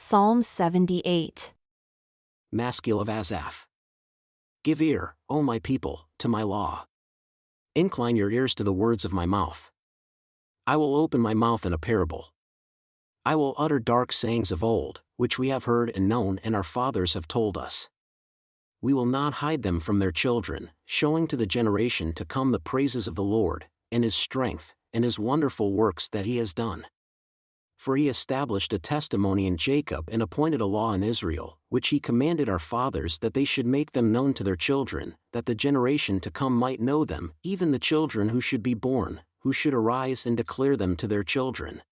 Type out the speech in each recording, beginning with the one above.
Psalm 78. Maskil of Asaph. Give ear, O my people, to my law. Incline your ears to the words of my mouth. I will open my mouth in a parable. I will utter dark sayings of old, which we have heard and known and our fathers have told us. We will not hide them from their children, showing to the generation to come the praises of the Lord, and his strength, and his wonderful works that he has done. For he established a testimony in Jacob and appointed a law in Israel, which he commanded our fathers that they should make them known to their children, that the generation to come might know them, even the children who should be born, who should arise and declare them to their children.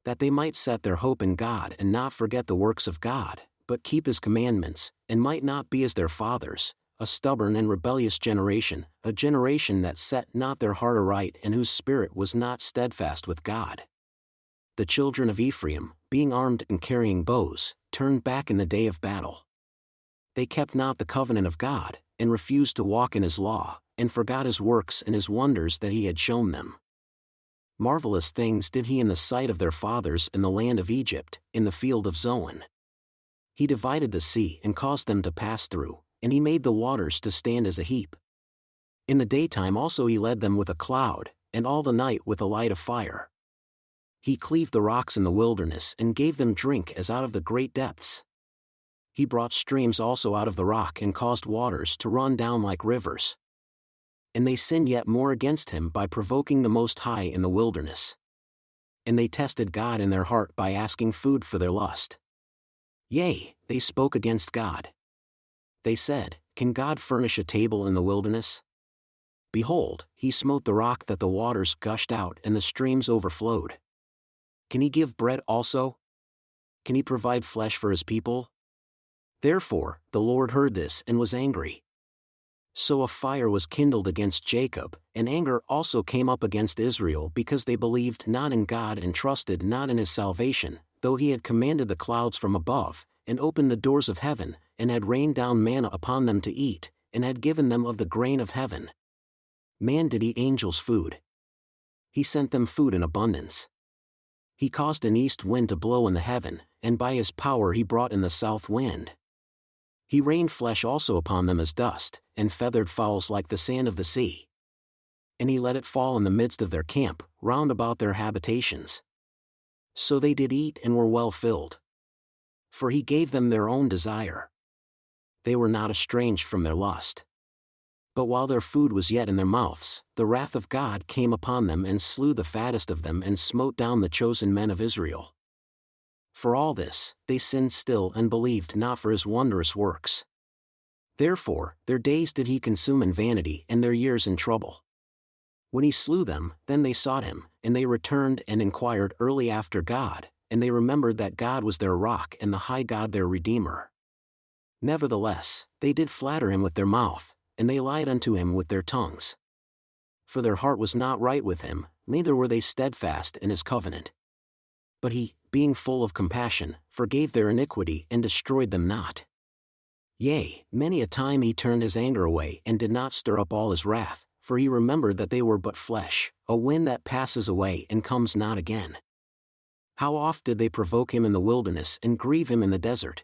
That they might set their hope in God and not forget the works of God, but keep his commandments, and might not be as their fathers, a stubborn and rebellious generation, a generation that set not their heart aright and whose spirit was not steadfast with God. The children of Ephraim, being armed and carrying bows, turned back in the day of battle. They kept not the covenant of God, and refused to walk in his law, and forgot his works and his wonders that he had shown them. Marvelous things did he in the sight of their fathers in the land of Egypt, in the field of Zoan. He divided the sea and caused them to pass through, and he made the waters to stand as a heap. In the daytime also he led them with a cloud, and all the night with a light of fire. He cleaved the rocks in the wilderness and gave them drink as out of the great depths. He brought streams also out of the rock and caused waters to run down like rivers. And they sinned yet more against him by provoking the Most High in the wilderness. And they tested God in their heart by asking food for their lust. Yea, they spoke against God. They said, Can God furnish a table in the wilderness? Behold, he smote the rock that the waters gushed out and the streams overflowed. Can he give bread also? Can he provide flesh for his people? Therefore, the Lord heard this and was angry. So a fire was kindled against Jacob, and anger also came up against Israel because they believed not in God and trusted not in his salvation, though he had commanded the clouds from above, and opened the doors of heaven, and had rained down manna upon them to eat, and had given them of the grain of heaven. Man did eat angels' food. He sent them food in abundance. He caused an east wind to blow in the heaven, and by his power he brought in the south wind. He rained flesh also upon them as dust, and feathered fowls like the sand of the sea. And he let it fall in the midst of their camp, round about their habitations. So they did eat and were well filled. For he gave them their own desire. They were not estranged from their lust. But while their food was yet in their mouths, the wrath of God came upon them and slew the fattest of them and smote down the chosen men of Israel. For all this, they sinned still and believed not for his wondrous works. Therefore, their days did he consume in vanity and their years in trouble. When he slew them, then they sought him, and they returned and inquired early after God, and they remembered that God was their rock and the high God their Redeemer. Nevertheless, they did flatter him with their mouth, and they lied unto him with their tongues. For their heart was not right with him, neither were they steadfast in his covenant. But he, being full of compassion, forgave their iniquity and destroyed them not. Yea, many a time he turned his anger away and did not stir up all his wrath, for he remembered that they were but flesh, a wind that passes away and comes not again. How oft did they provoke him in the wilderness and grieve him in the desert?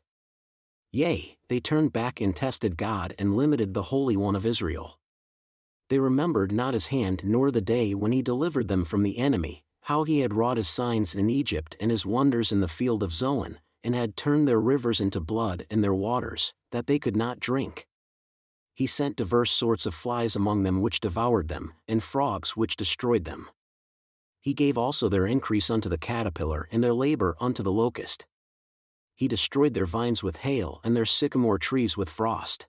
Yea, they turned back and tested God and limited the Holy One of Israel. They remembered not his hand nor the day when he delivered them from the enemy, how he had wrought his signs in Egypt and his wonders in the field of Zoan, and had turned their rivers into blood and their waters, that they could not drink. He sent diverse sorts of flies among them which devoured them, and frogs which destroyed them. He gave also their increase unto the caterpillar and their labor unto the locust. He destroyed their vines with hail and their sycamore trees with frost.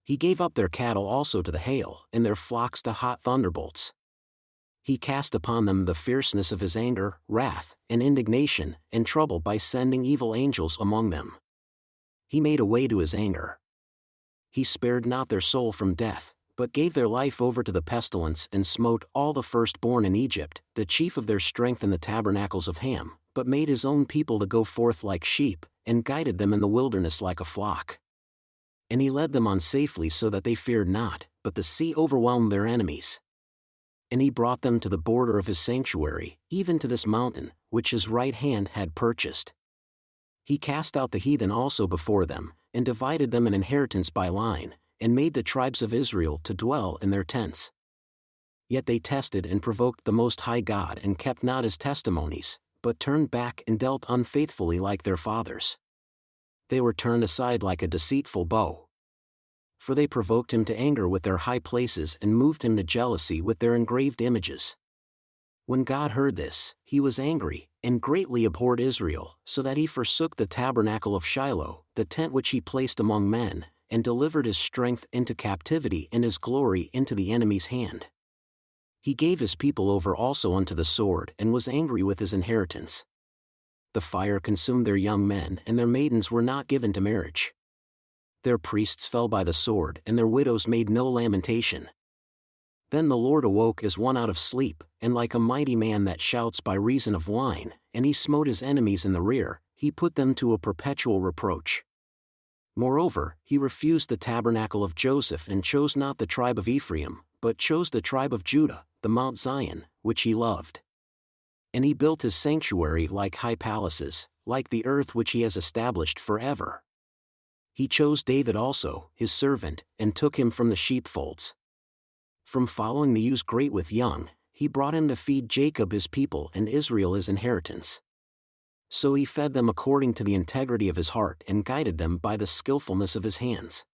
He gave up their cattle also to the hail, and their flocks to hot thunderbolts. He cast upon them the fierceness of his anger, wrath, and indignation, and trouble by sending evil angels among them. He made a way to his anger. He spared not their soul from death, but gave their life over to the pestilence and smote all the firstborn in Egypt, the chief of their strength in the tabernacles of Ham, but made his own people to go forth like sheep, and guided them in the wilderness like a flock. And he led them on safely so that they feared not, but the sea overwhelmed their enemies. And he brought them to the border of his sanctuary, even to this mountain, which his right hand had purchased. He cast out the heathen also before them, and divided them an inheritance by line, and made the tribes of Israel to dwell in their tents. Yet they tested and provoked the Most High God and kept not his testimonies, but turned back and dealt unfaithfully like their fathers. They were turned aside like a deceitful bow. For they provoked him to anger with their high places and moved him to jealousy with their engraved images. When God heard this, he was angry, and greatly abhorred Israel, so that he forsook the tabernacle of Shiloh, the tent which he placed among men, and delivered his strength into captivity and his glory into the enemy's hand. He gave his people over also unto the sword and was angry with his inheritance. The fire consumed their young men, and their maidens were not given to marriage. Their priests fell by the sword, and their widows made no lamentation. Then the Lord awoke as one out of sleep, and like a mighty man that shouts by reason of wine, and he smote his enemies in the rear, he put them to a perpetual reproach. Moreover, he refused the tabernacle of Joseph and chose not the tribe of Ephraim, but chose the tribe of Judah, the Mount Zion, which he loved. And he built his sanctuary like high palaces, like the earth which he has established forever. He chose David also, his servant, and took him from the sheepfolds. From following the ewes great with young, he brought him to feed Jacob his people and Israel his inheritance. So he fed them according to the integrity of his heart and guided them by the skillfulness of his hands.